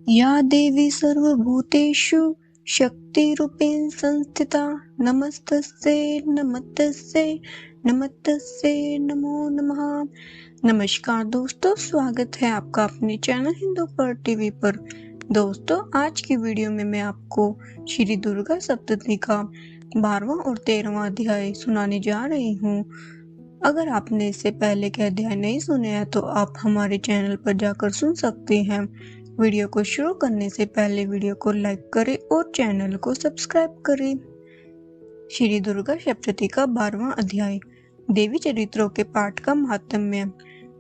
या देवी सर्वभूतेषु शक्तिरूपेण संस्थिता नमस्तस्यै नमस्तस्यै नमस्तस्यै नमो नमः। नमस्कार दोस्तों, स्वागत है आपका अपने चैनल हिंदू पर टीवी पर। दोस्तों, आज की वीडियो में मैं आपको श्री दुर्गा सप्तशती का 12वां और 13वां अध्याय सुनाने जा रही हूँ। अगर आपने इससे पहले के अध्याय नहीं सुने हैं तो आप हमारे चैनल पर जाकर सुन सकते हैं। वीडियो को शुरू करने से पहले वीडियो को लाइक करें और चैनल को सब्सक्राइब करें। श्री दुर्गा सप्तशती का 12वां अध्याय, देवी चरित्रों के पाठ का महात्म्य।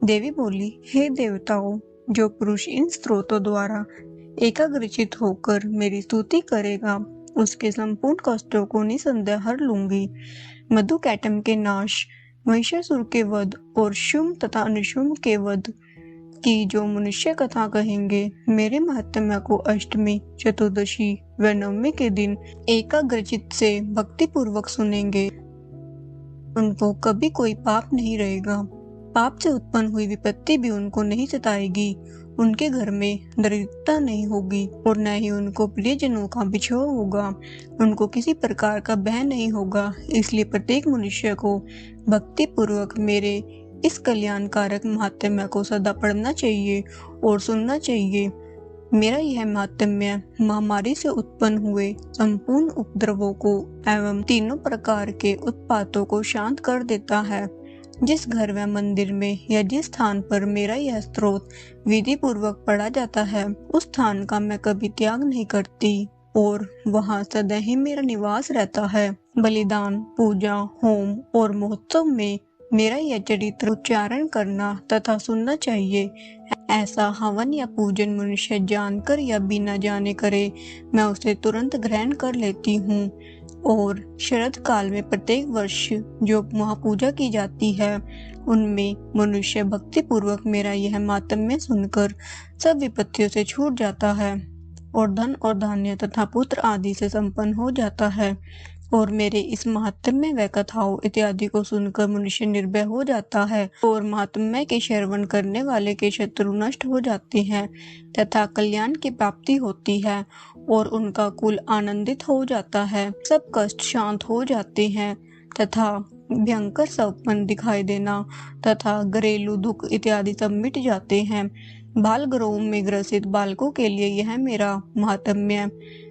देवी बोली, हे देवताओं, जो पुरुष इन स्त्रोतों द्वारा एकाग्रचित होकर मेरी स्तुति करेगा उसके संपूर्ण कष्टों को निसंदेह हर लूंगी। मधुकैटभ के नाश, महिषासुर के वध और शुंभ तथा अनुशुंभ के वध की जो मनुष्य कथा कहेंगे, मेरे महात्म्य को अष्टमी, चतुर्दशी व नवमी के दिन एकाग्रचित से भक्ति पूर्वक सुनेंगे, उनको कभी कोई पाप नहीं रहेगा। पाप से उत्पन्न हुई विपत्ति भी उनको नहीं सताएगी। उनके घर में दरिद्रता नहीं होगी और न ही उनको प्रियजनों का बिछोह होगा। उनको किसी प्रकार का भय नहीं होगा। इसलिए प्रत्येक मनुष्य को भक्ति पूर्वक मेरे इस कल्याणकारक महात्म्य को सदा पढ़ना चाहिए और सुनना चाहिए। मेरा यह महात्म्य महामारी से उत्पन्न हुए संपूर्ण उपद्रवों को एवं तीनों प्रकार के उत्पातों को शांत कर देता है। जिस घर व मंदिर में या जिस स्थान पर मेरा यह स्तोत्र विधि पूर्वक पढ़ा जाता है, उस स्थान का मैं कभी त्याग नहीं करती और वहाँ सदा ही मेरा निवास रहता है। बलिदान, पूजा, होम और महोत्सव में मेरा यह चरित्र उच्चारण करना तथा सुनना चाहिए। ऐसा हवन या पूजन मनुष्य जानकर या बिना जाने करे, मैं उसे तुरंत ग्रहण कर लेती हूँ। और शरद काल में प्रत्येक वर्ष जो महापूजा की जाती है, उनमें मनुष्य भक्ति पूर्वक मेरा यह महात्म्य सुनकर सब विपत्तियों से छूट जाता है और धन और धान्य तथा पुत्र आदि से संपन्न हो जाता है। और मेरे इस महात्म्य व कथाओं इत्यादि को सुनकर मनुष्य निर्भय हो जाता है और महात्म्य के श्रवण करने वाले के शत्रु नष्ट हो जाते हैं तथा कल्याण की प्राप्ति होती है और उनका कुल आनंदित हो जाता है। सब कष्ट शांत हो जाते हैं तथा भयंकर सपन दिखाई देना तथा घरेलू दुख इत्यादि सब मिट जाते हैं। बाल गृह में ग्रसित बालकों के लिए यह मेरा महात्म्य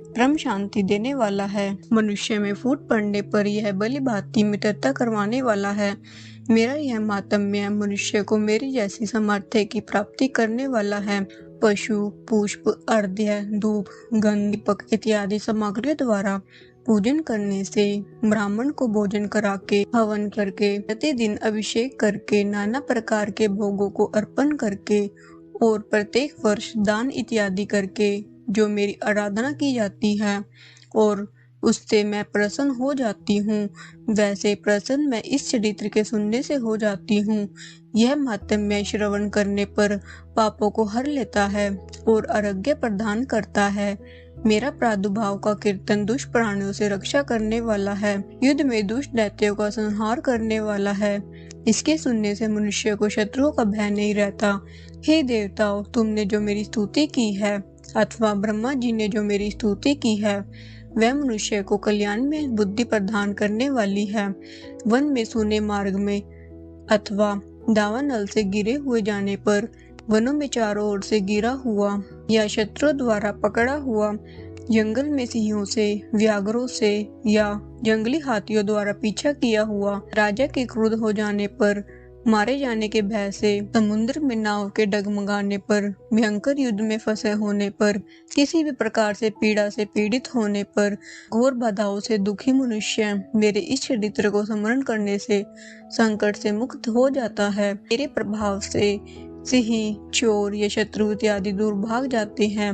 परम शांति देने वाला है। मनुष्य में फूट पड़ने पर यह भली भांति मित्रता करवाने वाला है। मेरा यह महात्म्य मनुष्य को मेरी जैसी सामर्थ्य की प्राप्ति करने वाला है। पशु, पुष्प, अर्घ्य, धूप, गंध, दीपक इत्यादि सामग्रियों द्वारा पूजन करने से, ब्राह्मण को भोजन करा के, हवन करके, प्रतिदिन अभिषेक करके, नाना प्रकार के भोगों को अर्पण करके और प्रत्येक वर्ष दान इत्यादि करके जो मेरी आराधना की जाती है और उससे मैं प्रसन्न हो जाती हूँ, वैसे प्रसन्न मैं इस चरित्र के सुनने से हो जाती हूँ। यह महात्म्य श्रवण करने पर पापों को हर लेता है और आरोग्य प्रदान करता है। मेरा प्रादुर्भाव का कीर्तन दुष्ट प्राणियों से रक्षा करने वाला है, युद्ध में दुष्ट दैत्यों का संहार करने वाला है। इसके सुनने से मनुष्य को शत्रुओं का भय नहीं रहता। हे देवताओं, तुमने जो मेरी स्तुति की है अथवा ब्रह्मा जी ने जो मेरी स्तुति की है, वह मनुष्य को कल्याण में बुद्धि प्रदान करने वाली है। वन में सूने मार्ग में अथवा दावानल से गिरे हुए जाने पर, वनों में चारों ओर से गिरा हुआ या शत्रु द्वारा पकड़ा हुआ, जंगल में सिंहों से, व्याघ्रों से या जंगली हाथियों द्वारा पीछा किया हुआ, राजा के क्रोध हो जाने पर, मारे जाने के भय से, समुद्र में नाव के डगमगाने पर, भयंकर युद्ध में फंसे होने पर, किसी भी प्रकार से पीड़ा से पीड़ित होने पर, घोर बाधाओं से दुखी मनुष्य मेरे इस चरित्र को स्मरण करने से संकट से मुक्त हो जाता है। मेरे प्रभाव से सिंह, चोर या शत्रु इत्यादि दूर भाग जाते हैं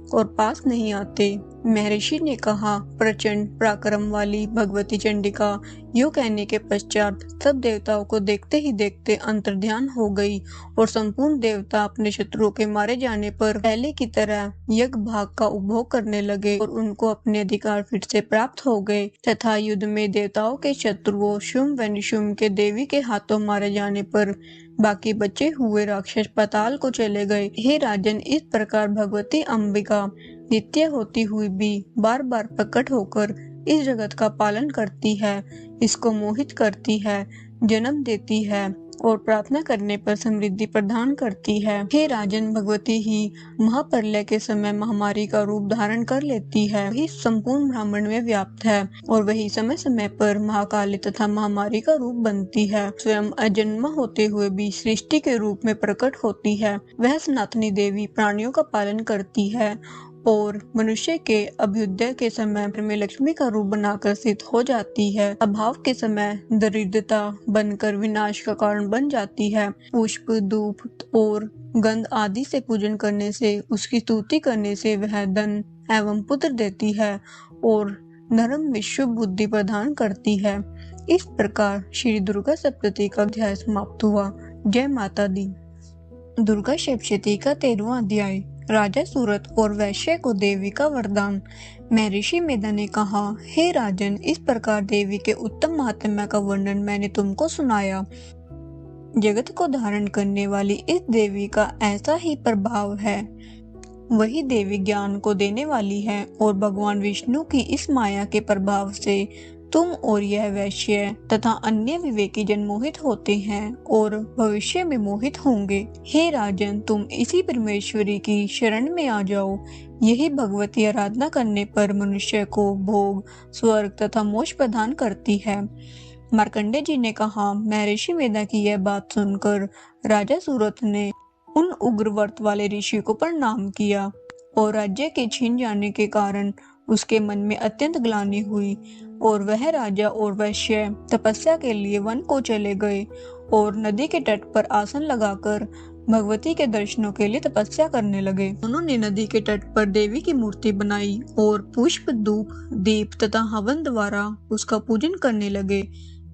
और पास नहीं आते। महर्षि ने कहा, प्रचंड पराक्रम वाली भगवती चंडिका यूं कहने के पश्चात सब देवताओं को देखते ही देखते अंतर्ध्यान हो गई और संपूर्ण देवता अपने शत्रुओं के मारे जाने पर पहले की तरह यज्ञ भाग का उपभोग करने लगे और उनको अपने अधिकार फिर से प्राप्त हो गए तथा युद्ध में देवताओं के शत्रुओं शुंभ व निशुंभ के देवी के हाथों मारे जाने पर बाकी बचे हुए राक्षस पाताल को चले गए। हे राजन, इस प्रकार भगवती अंबिका नित्य होती हुई भी बार बार प्रकट होकर इस जगत का पालन करती है, इसको मोहित करती है, जन्म देती है और प्रार्थना करने पर समृद्धि प्रदान करती है। हे राजन, भगवती ही महाप्रलय के समय महामारी का रूप धारण कर लेती है। वही संपूर्ण ब्रह्मांड में व्याप्त है और वही समय समय पर महाकाली तथा महामारी का रूप बनती है। स्वयं अजन्मा होते हुए भी सृष्टि के रूप में प्रकट होती है। वह सनातनी देवी प्राणियों का पालन करती है और मनुष्य के अभ्युदय के समय में लक्ष्मी का रूप बनाकर स्थित हो जाती है। अभाव के समय दरिद्रता बनकर विनाश का कारण बन जाती है। पुष्प, धूप और गंध आदि से पूजन करने से, उसकी स्तुति करने से वह धन एवं पुत्र देती है और नरम विश्व बुद्धि प्रदान करती है। इस प्रकार श्री दुर्गा सप्तशती का अध्याय समाप्त हुआ। जय माता दी। दुर्गा सप्तशती का 13वां अध्याय। राजा सूरत और वैश्य को देवी का वरदान। महर्षि मेधा ने कहा, हे राजन, इस प्रकार देवी के उत्तम महात्म्य का वर्णन मैंने तुमको सुनाया। जगत को धारण करने वाली इस देवी का ऐसा ही प्रभाव है। वही देवी ज्ञान को देने वाली है और भगवान विष्णु की इस माया के प्रभाव से तुम और यह वैश्य तथा अन्य विवेकी जन मोहित होते हैं और भविष्य में मोहित होंगे। हे राजन, तुम इसी परमेश्वरी की शरण में आ जाओ। यही भगवती आराधना करने पर मनुष्य को भोग, स्वर्ग तथा मोक्ष प्रदान करती है। मार्कंडेय जी ने कहा, महर्षि मेधा की यह बात सुनकर राजा सूरत ने उन उग्र व्रत वाले ऋषि को प्रणाम किया और राज्य के छीन जाने के कारण उसके मन में अत्यंत ग्लानि हुई और वह राजा और वैश्य तपस्या के लिए वन को चले गए और नदी के तट पर आसन लगाकर भगवती के दर्शनों के लिए तपस्या करने लगे। उन्होंने नदी के तट पर देवी की मूर्ति बनाई और पुष्प, धूप, दीप तथा हवन द्वारा उसका पूजन करने लगे।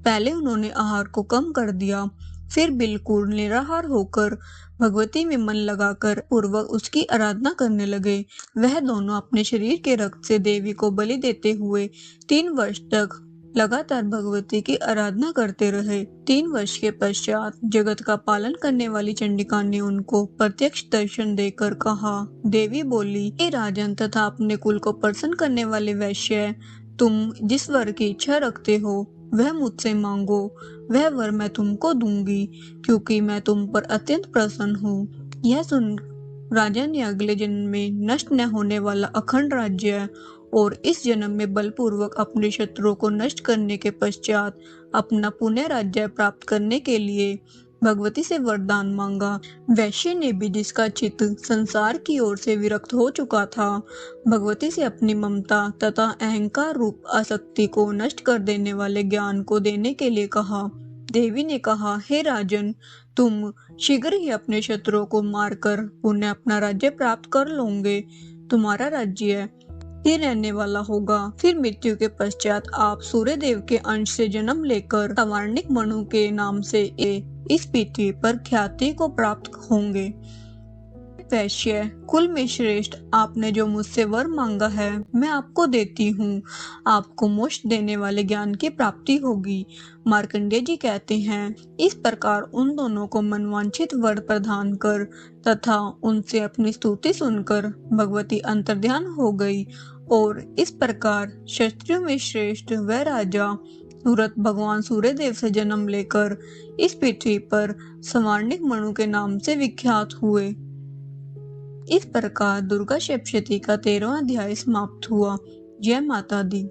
पहले उन्होंने आहार को कम कर दिया, फिर बिल्कुल निराहार होकर भगवती में मन लगाकर पूर्वक उसकी आराधना करने लगे। वह दोनों अपने शरीर के रक्त से देवी को बलि देते हुए 3 वर्ष तक लगातार भगवती की आराधना करते रहे। 3 वर्ष के पश्चात जगत का पालन करने वाली चंडिका ने उनको प्रत्यक्ष दर्शन देकर कहा, देवी बोली, हे राजन तथा अपने कुल को प्रसन्न करने वाले वैश्य, तुम जिस वर की इच्छा रखते हो वह मुझसे मांगो, वह वर मैं तुमको दूंगी, क्योंकि मैं तुम पर अत्यंत प्रसन्न हूँ। यह सुन राजा ने अगले जन्म में नष्ट न होने वाला अखंड राज्य और इस जन्म में बलपूर्वक अपने शत्रुओं को नष्ट करने के पश्चात अपना पुण्य राज्य प्राप्त करने के लिए भगवती से वरदान मांगा। वैश्य ने भी, जिसका चित्त संसार की ओर से विरक्त हो चुका था, भगवती से अपनी ममता तथा अहंकार रूप आसक्ति को नष्ट कर देने वाले ज्ञान को देने के लिए कहा। देवी ने कहा, हे राजन, तुम शीघ्र ही अपने शत्रुओं को मारकर पुनः अपना राज्य प्राप्त कर लोगे। तुम्हारा राज्य ही रहने वाला होगा। फिर मृत्यु के पश्चात आप सूर्य देव के अंश से जन्म लेकर तवार्णिक मनु के नाम से इस पृथ्वी पर ख्याति को प्राप्त होंगे। वैश्य, कुल में श्रेष्ठ, आपने जो मुझसे वर मांगा है मैं आपको देती हूँ। आपको मोक्ष देने वाले ज्ञान की प्राप्ति होगी। मार्कंडेय जी कहते हैं, इस प्रकार उन दोनों को मनवांछित वर प्रदान कर तथा उनसे अपनी स्तुति सुनकर भगवती अंतर्ध्यान हो गई और इस प्रकार क्षत्रियों में श्रेष्ठ वह राजा सूरत भगवान सूर्यदेव से जन्म लेकर इस पृथ्वी पर सवार्णिक मनु के नाम से विख्यात हुए। इस प्रकार दुर्गा सप्तशती का 13वां अध्याय समाप्त हुआ। जय माता दी।